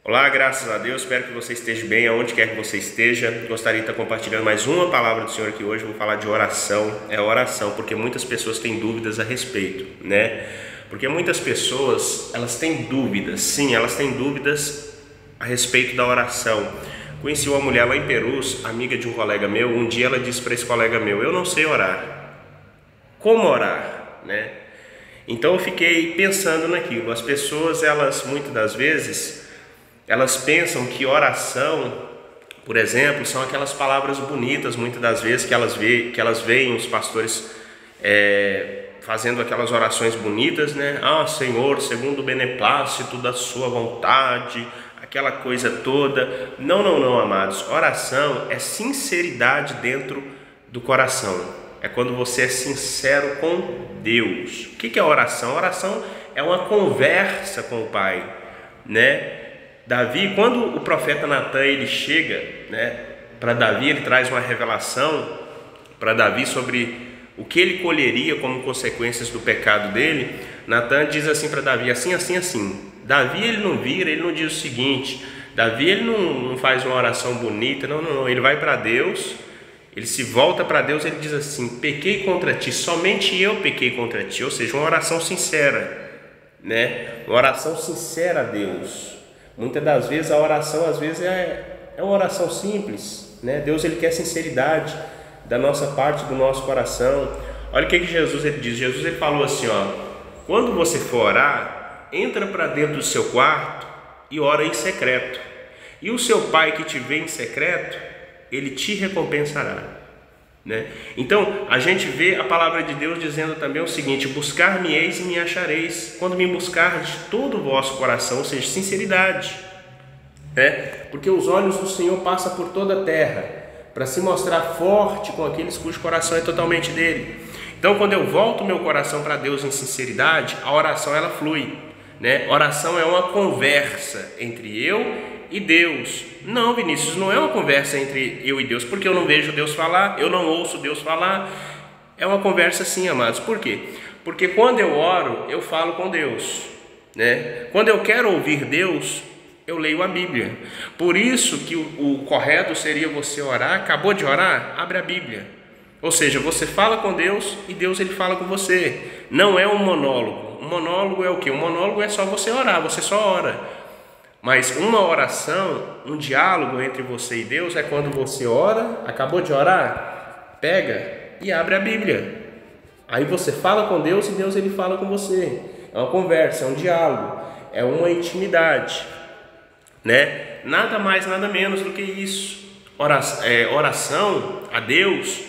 Olá, graças a Deus, espero que você esteja bem, aonde quer que você esteja. Gostaria de estar compartilhando mais uma palavra do Senhor aqui hoje. Vou falar de oração, oração, porque muitas pessoas têm dúvidas a respeito, né? Porque muitas pessoas, elas têm dúvidas, sim, elas têm dúvidas a respeito da oração. Conheci uma mulher lá em Perus, amiga de um colega meu. Um dia ela disse para esse colega meu: eu não sei orar. Como orar, né? Então eu fiquei pensando naquilo. As pessoas, elas muitas das vezes, elas pensam que oração, por exemplo, são aquelas palavras bonitas, muitas das vezes que elas veem os pastores fazendo aquelas orações bonitas, né? Ah, Senhor, segundo o beneplácito da sua vontade, aquela coisa toda. Não, amados. Oração é sinceridade dentro do coração. É quando você é sincero com Deus. O que é oração? Oração é uma conversa com o Pai, né? Davi, quando o profeta Natan ele chega, né, para Davi, ele traz uma revelação para Davi sobre o que ele colheria como consequências do pecado dele. Natan diz assim para Davi, assim. Davi ele não vira, ele não diz o seguinte, Davi ele não faz uma oração bonita, não, ele vai para Deus, ele se volta para Deus, ele diz assim: pequei contra ti, somente eu pequei contra ti. Ou seja, uma oração sincera, né? Uma oração sincera a Deus. Muitas das vezes a oração é uma oração simples, né? Deus ele quer sinceridade da nossa parte, do nosso coração. Olha o que Jesus ele diz. Jesus ele falou assim, ó: quando você for orar, entra para dentro do seu quarto e ora em secreto. E o seu pai que te vê em secreto, ele te recompensará, né? Então a gente vê a palavra de Deus dizendo também o seguinte: buscar-me-eis e me achareis, quando me buscardes todo o vosso coração. Ou seja, sinceridade, né? Porque os olhos do Senhor passam por toda a terra para se mostrar forte com aqueles cujo coração é totalmente dele. Então quando eu volto meu coração para Deus em sinceridade, a oração ela flui, né? Oração é uma conversa entre eu e Deus. Não, Vinícius, não é uma conversa entre eu e Deus, porque eu não vejo Deus falar, eu não ouço Deus falar. É uma conversa sim, amados. Por quê? Porque quando eu oro, eu falo com Deus, né? Quando eu quero ouvir Deus, eu leio a Bíblia. Por isso que o correto seria você orar, acabou de orar, abre a Bíblia. Ou seja, você fala com Deus e Deus ele fala com você. Não é um monólogo. Um monólogo é o quê? Um monólogo é só você orar, você só ora. Mas uma oração, um diálogo entre você e Deus é quando você ora, acabou de orar, pega e abre a Bíblia. Aí você fala com Deus e Deus ele fala com você. É uma conversa, é um diálogo, é uma intimidade, né? Nada mais, nada menos do que isso. Oração a Deus,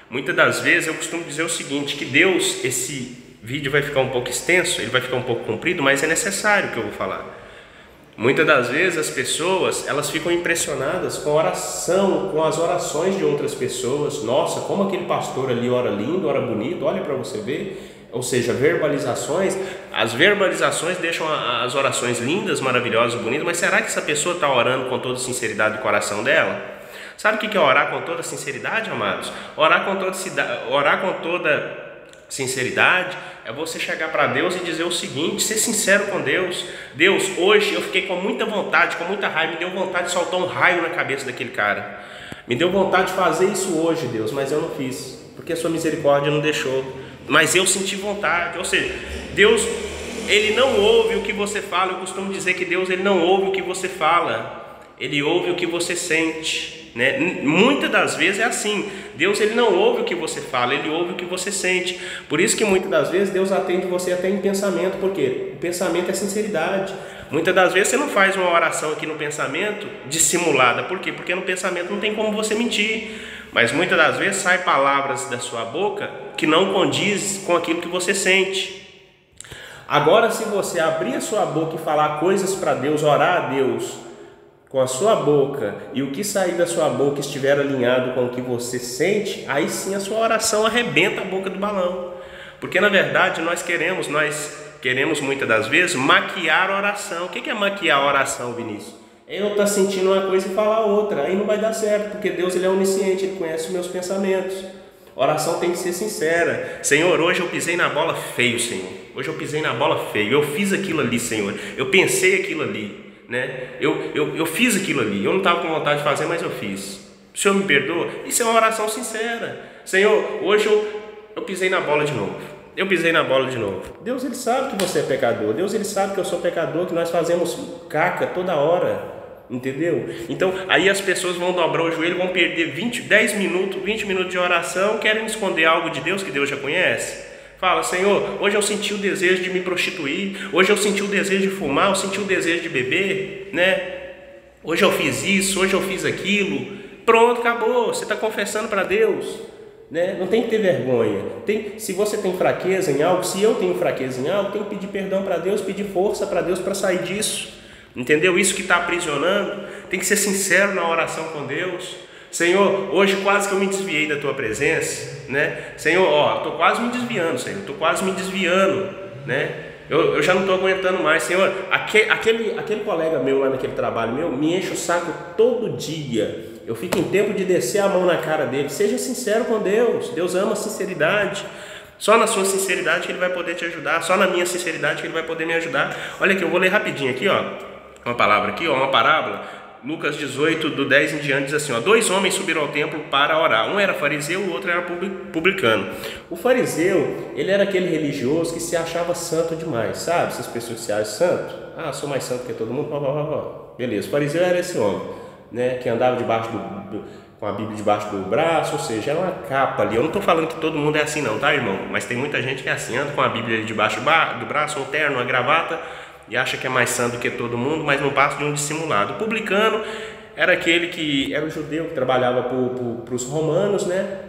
muitas das vezes eu costumo dizer o seguinte, que Deus, esse vídeo vai ficar um pouco extenso, ele vai ficar um pouco comprido, mas é necessário que eu vou falar. Muitas das vezes as pessoas, elas ficam impressionadas com a oração, com as orações de outras pessoas. Nossa, como aquele pastor ali ora lindo, ora bonito, olha para você ver. Ou seja, verbalizações. As verbalizações deixam as orações lindas, maravilhosas, bonitas, mas será que essa pessoa está orando com toda sinceridade do coração dela? Sabe o que é orar com toda sinceridade, amados? Orar com toda sinceridade é você chegar para Deus e dizer o seguinte, ser sincero com Deus. Deus, hoje eu fiquei com muita vontade, com muita raiva, me deu vontade de soltar um raio na cabeça daquele cara. Me deu vontade de fazer isso hoje, Deus, mas eu não fiz, porque a sua misericórdia não deixou. Mas eu senti vontade. Ou seja, Deus, ele não ouve o que você fala. Eu costumo dizer que Deus, ele não ouve o que você fala, ele ouve o que você sente, né? Muitas das vezes é assim. Deus ele não ouve o que você fala, ele ouve o que você sente. Por isso que muitas das vezes Deus atende você até em pensamento. Por quê? O pensamento é sinceridade. Muitas das vezes você não faz uma oração aqui no pensamento dissimulada. Por quê? Porque no pensamento não tem como você mentir. Mas muitas das vezes saem palavras da sua boca que não condiz com aquilo que você sente. Agora, se você abrir a sua boca e falar coisas para Deus, orar a Deus com a sua boca, e o que sair da sua boca estiver alinhado com o que você sente, aí sim a sua oração arrebenta a boca do balão. Porque na verdade nós queremos muitas das vezes maquiar a oração. O que é maquiar a oração, Vinícius? Eu estou sentindo uma coisa e falar outra, aí não vai dar certo, porque Deus ele é onisciente, ele conhece os meus pensamentos. A oração tem que ser sincera. Senhor, hoje eu pisei na bola feio, Senhor. Hoje eu pisei na bola feio, eu fiz aquilo ali, Senhor. Eu pensei aquilo ali. né? Eu fiz aquilo ali, eu não estava com vontade de fazer, mas eu fiz. O Senhor me perdoa? Isso é uma oração sincera. Senhor, hoje eu pisei na bola de novo. Eu pisei na bola de novo. Deus, Ele sabe que você é pecador. Deus, Ele sabe que eu sou pecador, que nós fazemos caca toda hora. Entendeu? Então, aí as pessoas vão dobrar o joelho, vão perder 10 minutos, 20 minutos de oração, querem esconder algo de Deus que Deus já conhece. Fala, Senhor, hoje eu senti o desejo de me prostituir, hoje eu senti o desejo de fumar, eu senti o desejo de beber, né? Hoje eu fiz isso, hoje eu fiz aquilo. Pronto, acabou. Você está confessando para Deus, né? Não tem que ter vergonha. Se você tem fraqueza em algo, se eu tenho fraqueza em algo, tem que pedir perdão para Deus, pedir força para Deus para sair disso. Entendeu? Isso que está aprisionando, tem que ser sincero na oração com Deus. Senhor, hoje quase que eu me desviei da Tua presença, né? Senhor, estou quase me desviando, Senhor, estou quase me desviando, né? Eu já não estou aguentando mais, Senhor. Aquele colega meu lá naquele trabalho meu, me enche o saco todo dia. Eu fico em tempo de descer a mão na cara dele. Seja sincero com Deus, Deus ama a sinceridade. Só na sua sinceridade que Ele vai poder te ajudar, só na minha sinceridade que Ele vai poder me ajudar. Olha aqui, eu vou ler rapidinho aqui, uma palavra aqui, uma parábola. Lucas 18, do 10 em diante, diz assim, 2 homens subiram ao templo para orar. Um era fariseu, o outro era publicano. O fariseu, ele era aquele religioso que se achava santo demais, sabe? Essas pessoas que se acham santo. Sou mais santo que todo mundo. Beleza, o fariseu era esse homem, né? Que andava com a Bíblia debaixo do braço, ou seja, era uma capa ali. Eu não estou falando que todo mundo é assim não, tá, irmão? Mas tem muita gente que é assim, anda com a Bíblia debaixo do braço, um terno, uma gravata, e acha que é mais santo do que todo mundo, mas não passa de um dissimulado. O publicano era aquele que era o judeu que trabalhava para os romanos, né?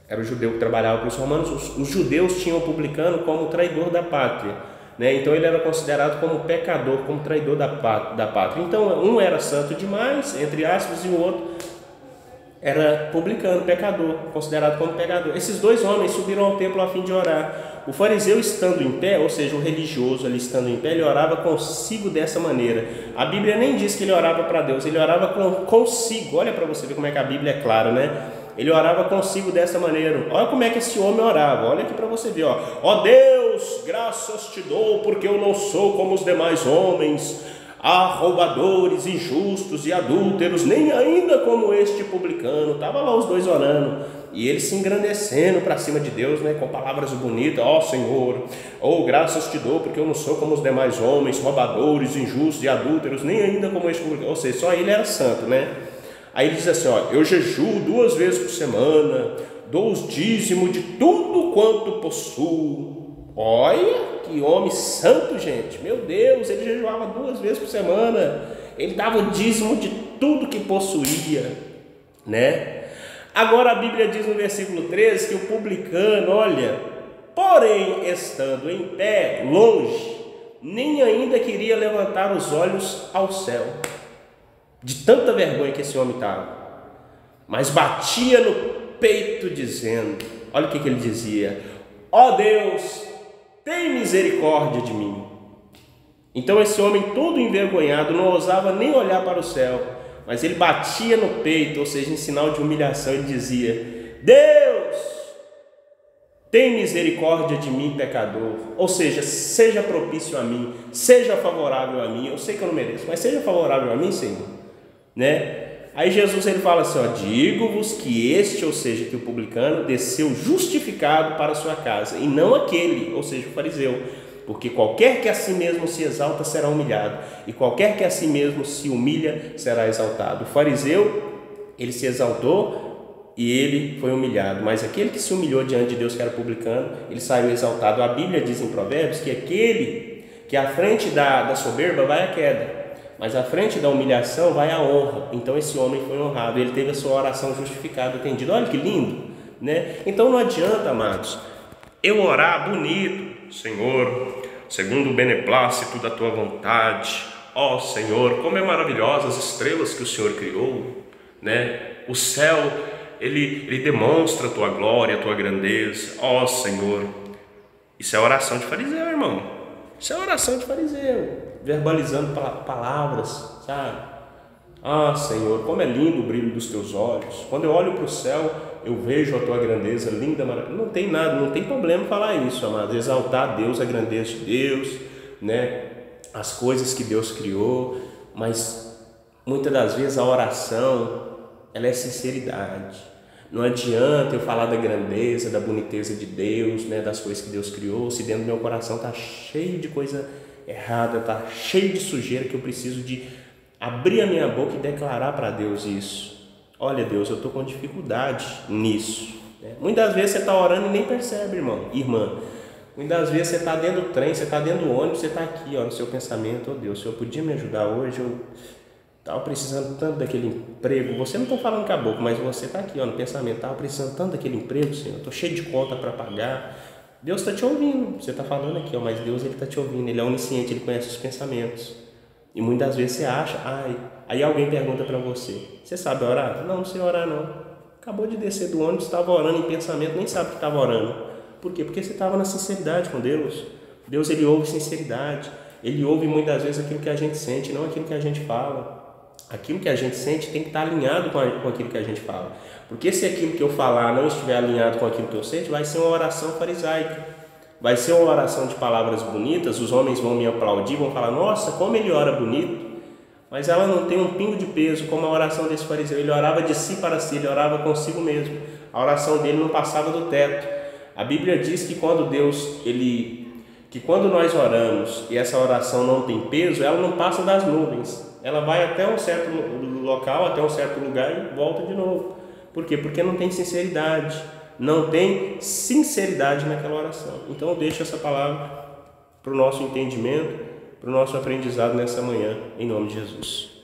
Era o judeu que trabalhava para os romanos. Os judeus tinham o publicano como traidor da pátria, né? Então ele era considerado como pecador, como traidor da pátria. Então um era santo demais, entre aspas, e o outro era publicano, pecador, considerado como pecador. Esses 2 homens subiram ao templo a fim de orar. O fariseu estando em pé, ou seja, o religioso ali estando em pé, ele orava consigo dessa maneira. A Bíblia nem diz que ele orava para Deus, ele orava consigo. Olha para você ver como é que a Bíblia é clara, né? Ele orava consigo dessa maneira. Olha como é que esse homem orava. Olha aqui para você ver, ó Deus, graças te dou, porque eu não sou como os demais homens, roubadores, injustos e adúlteros, nem ainda como este publicano. Estava lá os 2 orando, e ele se engrandecendo para cima de Deus, né, com palavras bonitas. Senhor, graças te dou, porque eu não sou como os demais homens, roubadores, injustos e adúlteros, nem ainda como este publicano. Ou seja, só ele era santo, né? Aí ele diz assim, eu jejuo 2 vezes por semana, dou os dízimos de tudo quanto possuo. Olha que homem santo, gente. Meu Deus, ele jejuava 2 vezes por semana. Ele dava o dízimo de tudo que possuía, né? Agora a Bíblia diz no versículo 13 que o publicano, porém estando em pé, longe, nem ainda queria levantar os olhos ao céu, de tanta vergonha que esse homem estava, mas batia no peito dizendo, olha o que ele dizia: Deus, tem misericórdia de mim. Então esse homem todo envergonhado não ousava nem olhar para o céu, mas ele batia no peito, ou seja, em sinal de humilhação, ele dizia: Deus, tem misericórdia de mim, pecador. Ou seja, seja propício a mim, seja favorável a mim. Eu sei que eu não mereço, mas seja favorável a mim, Senhor, né? Aí Jesus ele fala assim, digo-vos que este, ou seja, que o publicano, desceu justificado para a sua casa, e não aquele, ou seja, o fariseu. Porque qualquer que a si mesmo se exalta será humilhado, e qualquer que a si mesmo se humilha será exaltado. O fariseu, ele se exaltou e ele foi humilhado, mas aquele que se humilhou diante de Deus, que era publicano, ele saiu exaltado. A Bíblia diz em Provérbios que aquele que à frente da soberba vai a queda, mas à frente da humilhação vai a honra. Então esse homem foi honrado, ele teve a sua oração justificada, atendida. Olha que lindo, né? Então não adianta, amados, eu orar bonito, Senhor, segundo o beneplácito da tua vontade. Senhor, como é maravilhosa as estrelas que o Senhor criou, né? O céu, ele demonstra a tua glória, a tua grandeza. Senhor, isso é oração de fariseu, irmão. Isso é oração de fariseu, verbalizando palavras, sabe? Senhor, como é lindo o brilho dos teus olhos. Quando eu olho para o céu, eu vejo a tua grandeza linda, maravilhosa. Não tem nada, não tem problema falar isso, amado. Exaltar a Deus, a grandeza de Deus, né? As coisas que Deus criou. mas muitas das vezes a oração, ela é sinceridade. Não adianta eu falar da grandeza, da boniteza de Deus, né, das coisas que Deus criou, se dentro do meu coração está cheio de coisa errada, está cheio de sujeira, que eu preciso de abrir a minha boca e declarar para Deus isso. Olha, Deus, eu estou com dificuldade nisso. Muitas vezes você está orando e nem percebe, irmã. Muitas vezes você está dentro do trem, você está dentro do ônibus, você está aqui, no seu pensamento: oh Deus, o Senhor podia me ajudar hoje? Eu estava precisando tanto daquele emprego. Você não está falando com a boca, mas você está aqui, no pensamento: estava precisando tanto daquele emprego, Senhor, estou cheio de conta para pagar. Deus está te ouvindo, você está falando aqui, mas Deus está te ouvindo, Ele é onisciente, Ele conhece os pensamentos. E muitas vezes você acha, aí alguém pergunta para você: você sabe orar? Não sei orar não. Acabou de descer do ônibus, estava orando em pensamento, nem sabe que estava orando. Por quê? Porque você estava na sinceridade com Deus. Deus, Ele ouve sinceridade. Ele ouve muitas vezes aquilo que a gente sente, não aquilo que a gente fala. Aquilo que a gente sente tem que estar alinhado com aquilo que a gente fala. Porque se aquilo que eu falar não estiver alinhado com aquilo que eu sinto, vai ser uma oração farisaica. Vai ser uma oração de palavras bonitas, os homens vão me aplaudir, vão falar: nossa, como ele ora bonito. Mas ela não tem um pingo de peso como a oração desse fariseu. Ele orava de si para si, ele orava consigo mesmo. A oração dele não passava do teto. A Bíblia diz que quando nós oramos e essa oração não tem peso, ela não passa das nuvens. Ela vai até um certo local, até um certo lugar e volta de novo. Por quê? Porque não tem sinceridade. Não tem sinceridade naquela oração. Então eu deixo essa palavra para o nosso entendimento, para o nosso aprendizado nessa manhã, em nome de Jesus.